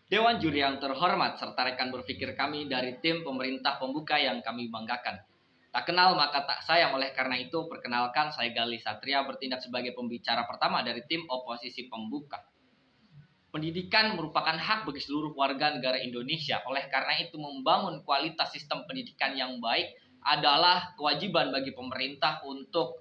Dewan Juri yang terhormat serta rekan berpikir kami dari tim pemerintah pembuka yang kami banggakan. Tak kenal maka tak sayang, oleh karena itu perkenalkan saya Gali Satria bertindak sebagai pembicara pertama dari tim oposisi pembuka. Pendidikan merupakan hak bagi seluruh warga negara Indonesia. Oleh karena itu, membangun kualitas sistem pendidikan yang baik adalah kewajiban bagi pemerintah untuk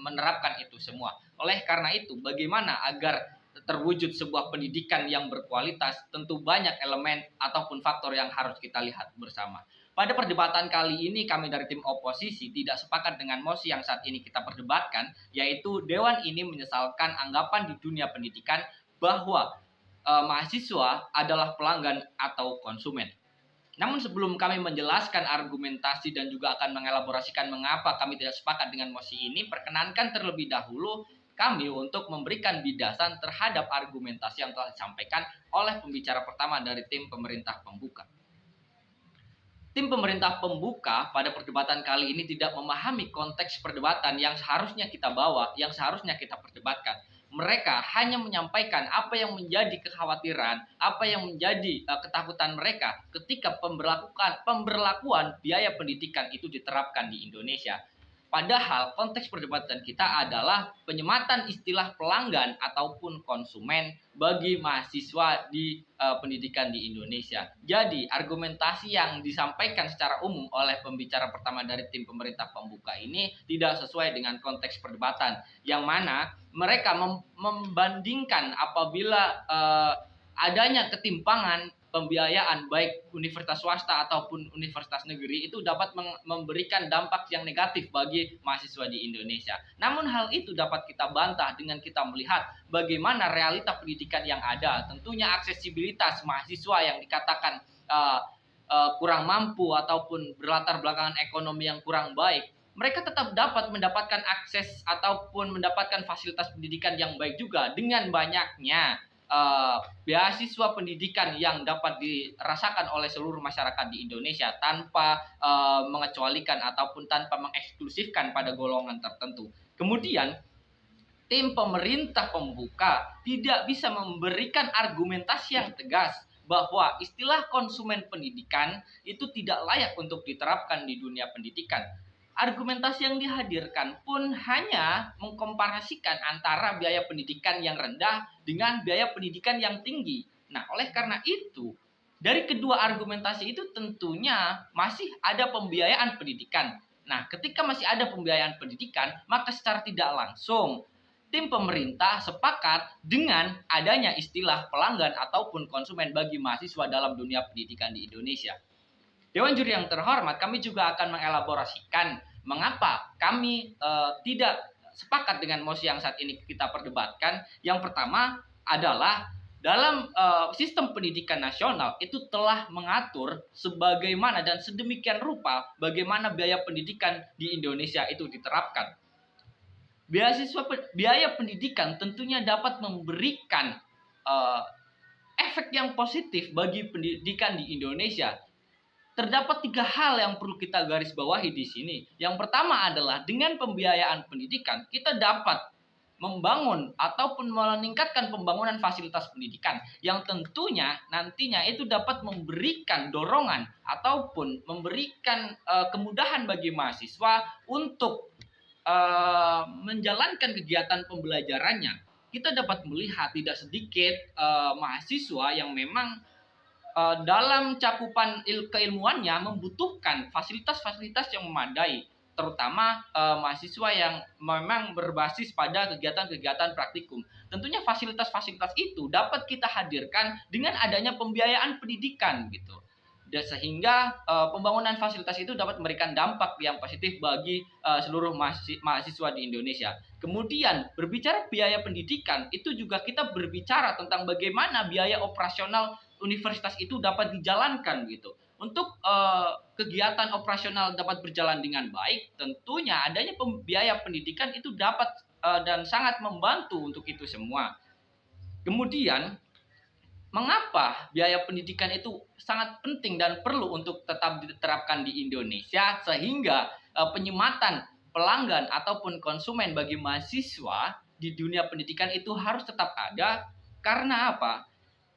menerapkan itu semua. Oleh karena itu, bagaimana agar terwujud sebuah pendidikan yang berkualitas, tentu banyak elemen ataupun faktor yang harus kita lihat bersama. Pada perdebatan kali ini, kami dari tim oposisi tidak sepakat dengan mosi yang saat ini kita perdebatkan, yaitu Dewan ini menyesalkan anggapan di dunia pendidikan bahwa mahasiswa adalah pelanggan atau konsumen. Namun sebelum kami menjelaskan argumentasi dan juga akan mengelaborasikan mengapa kami tidak sepakat dengan mosi ini, perkenankan terlebih dahulu kami untuk memberikan bidasan terhadap argumentasi yang telah disampaikan oleh pembicara pertama dari tim pemerintah pembuka. Tim pemerintah pembuka pada perdebatan kali ini tidak memahami konteks perdebatan yang seharusnya kita bawa, yang seharusnya kita perdebatkan. Mereka hanya menyampaikan apa yang menjadi kekhawatiran, apa yang menjadi ketakutan mereka ketika pemberlakuan biaya pendidikan itu diterapkan di Indonesia. Padahal konteks perdebatan kita adalah penyematan istilah pelanggan ataupun konsumen bagi mahasiswa di pendidikan di Indonesia. Jadi argumentasi yang disampaikan secara umum oleh pembicara pertama dari tim pemerintah pembuka ini tidak sesuai dengan konteks perdebatan, yang mana mereka membandingkan apabila adanya ketimpangan pembiayaan baik universitas swasta ataupun universitas negeri itu dapat memberikan dampak yang negatif bagi mahasiswa di Indonesia. Namun hal itu dapat kita bantah dengan kita melihat bagaimana realita pendidikan yang ada. Tentunya aksesibilitas mahasiswa yang dikatakan kurang mampu ataupun berlatar belakangan ekonomi yang kurang baik, mereka tetap dapat mendapatkan akses ataupun mendapatkan fasilitas pendidikan yang baik juga dengan banyaknya beasiswa pendidikan yang dapat dirasakan oleh seluruh masyarakat di Indonesia tanpa mengecualikan ataupun tanpa mengeksklusifkan pada golongan tertentu. Kemudian tim pemerintah pembuka tidak bisa memberikan argumentasi yang tegas bahwa istilah konsumen pendidikan itu tidak layak untuk diterapkan di dunia pendidikan. Argumentasi yang dihadirkan pun hanya mengkomparasikan antara biaya pendidikan yang rendah dengan biaya pendidikan yang tinggi. Nah, oleh karena itu, dari kedua argumentasi itu tentunya masih ada pembiayaan pendidikan. Nah, ketika masih ada pembiayaan pendidikan, maka secara tidak langsung tim pemerintah sepakat dengan adanya istilah pelanggan ataupun konsumen bagi mahasiswa dalam dunia pendidikan di Indonesia. Dewan Juri yang terhormat, kami juga akan mengelaborasikan mengapa kami tidak sepakat dengan mosi yang saat ini kita perdebatkan. Yang pertama adalah dalam sistem pendidikan nasional itu telah mengatur sebagaimana dan sedemikian rupa bagaimana biaya pendidikan di Indonesia itu diterapkan. Biaya pendidikan tentunya dapat memberikan efek yang positif bagi pendidikan di Indonesia. Terdapat 3 hal yang perlu kita garis bawahi di sini. Yang pertama adalah dengan pembiayaan pendidikan kita dapat membangun ataupun meningkatkan pembangunan fasilitas pendidikan yang tentunya nantinya itu dapat memberikan dorongan ataupun memberikan kemudahan bagi mahasiswa untuk menjalankan kegiatan pembelajarannya. Kita dapat melihat tidak sedikit mahasiswa yang memang dalam cakupan keilmuannya membutuhkan fasilitas-fasilitas yang memadai, terutama mahasiswa yang memang berbasis pada kegiatan-kegiatan praktikum. Tentunya fasilitas-fasilitas itu dapat kita hadirkan dengan adanya pembiayaan pendidikan gitu. Dan sehingga pembangunan fasilitas itu dapat memberikan dampak yang positif bagi seluruh mahasiswa di Indonesia. Kemudian berbicara biaya pendidikan itu juga kita berbicara tentang bagaimana biaya operasional universitas itu dapat dijalankan gitu. Untuk kegiatan operasional dapat berjalan dengan baik, tentunya adanya biaya pendidikan itu dapat dan sangat membantu untuk itu semua. Kemudian mengapa biaya pendidikan itu sangat penting dan perlu untuk tetap diterapkan di Indonesia sehingga penyematan pelanggan ataupun konsumen bagi mahasiswa di dunia pendidikan itu harus tetap ada? Karena apa?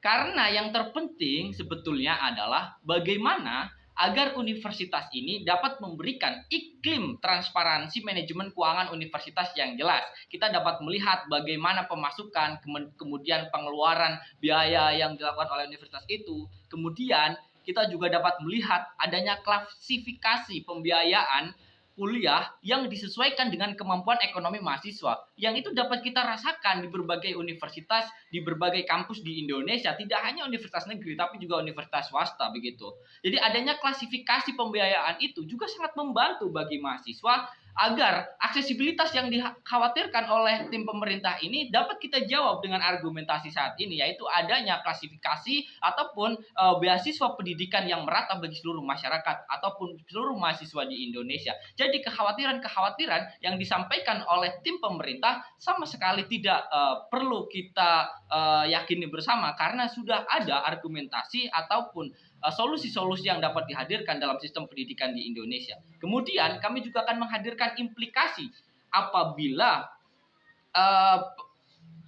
Karena yang terpenting sebetulnya adalah bagaimana agar universitas ini dapat memberikan iklim transparansi manajemen keuangan universitas yang jelas. Kita dapat melihat bagaimana pemasukan, kemudian pengeluaran biaya yang dilakukan oleh universitas itu. Kemudian kita juga dapat melihat adanya klasifikasi pembiayaan kuliah yang disesuaikan dengan kemampuan ekonomi mahasiswa. Yang itu dapat kita rasakan di berbagai universitas, di berbagai kampus di Indonesia, tidak hanya universitas negeri tapi juga universitas swasta begitu. Jadi adanya klasifikasi pembiayaan itu juga sangat membantu bagi mahasiswa agar aksesibilitas yang dikhawatirkan oleh tim pemerintah ini dapat kita jawab dengan argumentasi saat ini, yaitu adanya klasifikasi ataupun beasiswa pendidikan yang merata bagi seluruh masyarakat ataupun seluruh mahasiswa di Indonesia. Jadi kekhawatiran-kekhawatiran yang disampaikan oleh tim pemerintah sama sekali tidak perlu kita yakini bersama, karena sudah ada argumentasi ataupun solusi-solusi yang dapat dihadirkan dalam sistem pendidikan di Indonesia. Kemudian kami juga akan menghadirkan implikasi apabila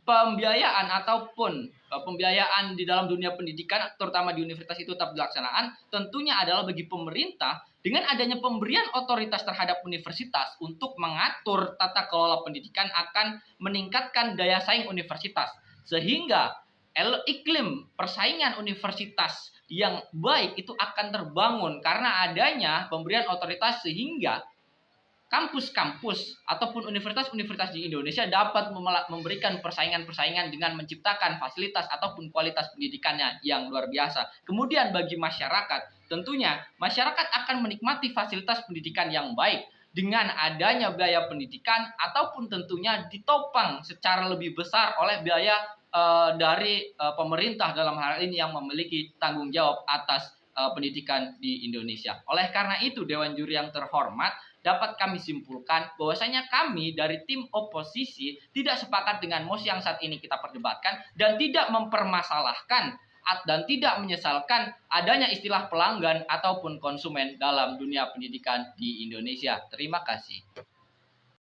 pembiayaan ataupun pembiayaan di dalam dunia pendidikan, terutama di universitas itu tetap dilaksanakan, tentunya adalah bagi pemerintah dengan adanya pemberian otoritas terhadap universitas untuk mengatur tata kelola pendidikan akan meningkatkan daya saing universitas. Sehingga iklim persaingan universitas yang baik itu akan terbangun karena adanya pemberian otoritas, sehingga kampus-kampus ataupun universitas-universitas di Indonesia dapat memberikan persaingan-persaingan dengan menciptakan fasilitas ataupun kualitas pendidikannya yang luar biasa. Kemudian bagi masyarakat, tentunya masyarakat akan menikmati fasilitas pendidikan yang baik dengan adanya biaya pendidikan ataupun tentunya ditopang secara lebih besar oleh biaya dari pemerintah dalam hal ini yang memiliki tanggung jawab atas pendidikan di Indonesia. Oleh karena itu, Dewan Juri yang terhormat, dapat kami simpulkan bahwasanya kami dari tim oposisi tidak sepakat dengan mosi yang saat ini kita perdebatkan dan tidak mempermasalahkan dan tidak menyesalkan adanya istilah pelanggan ataupun konsumen dalam dunia pendidikan di Indonesia. Terima kasih.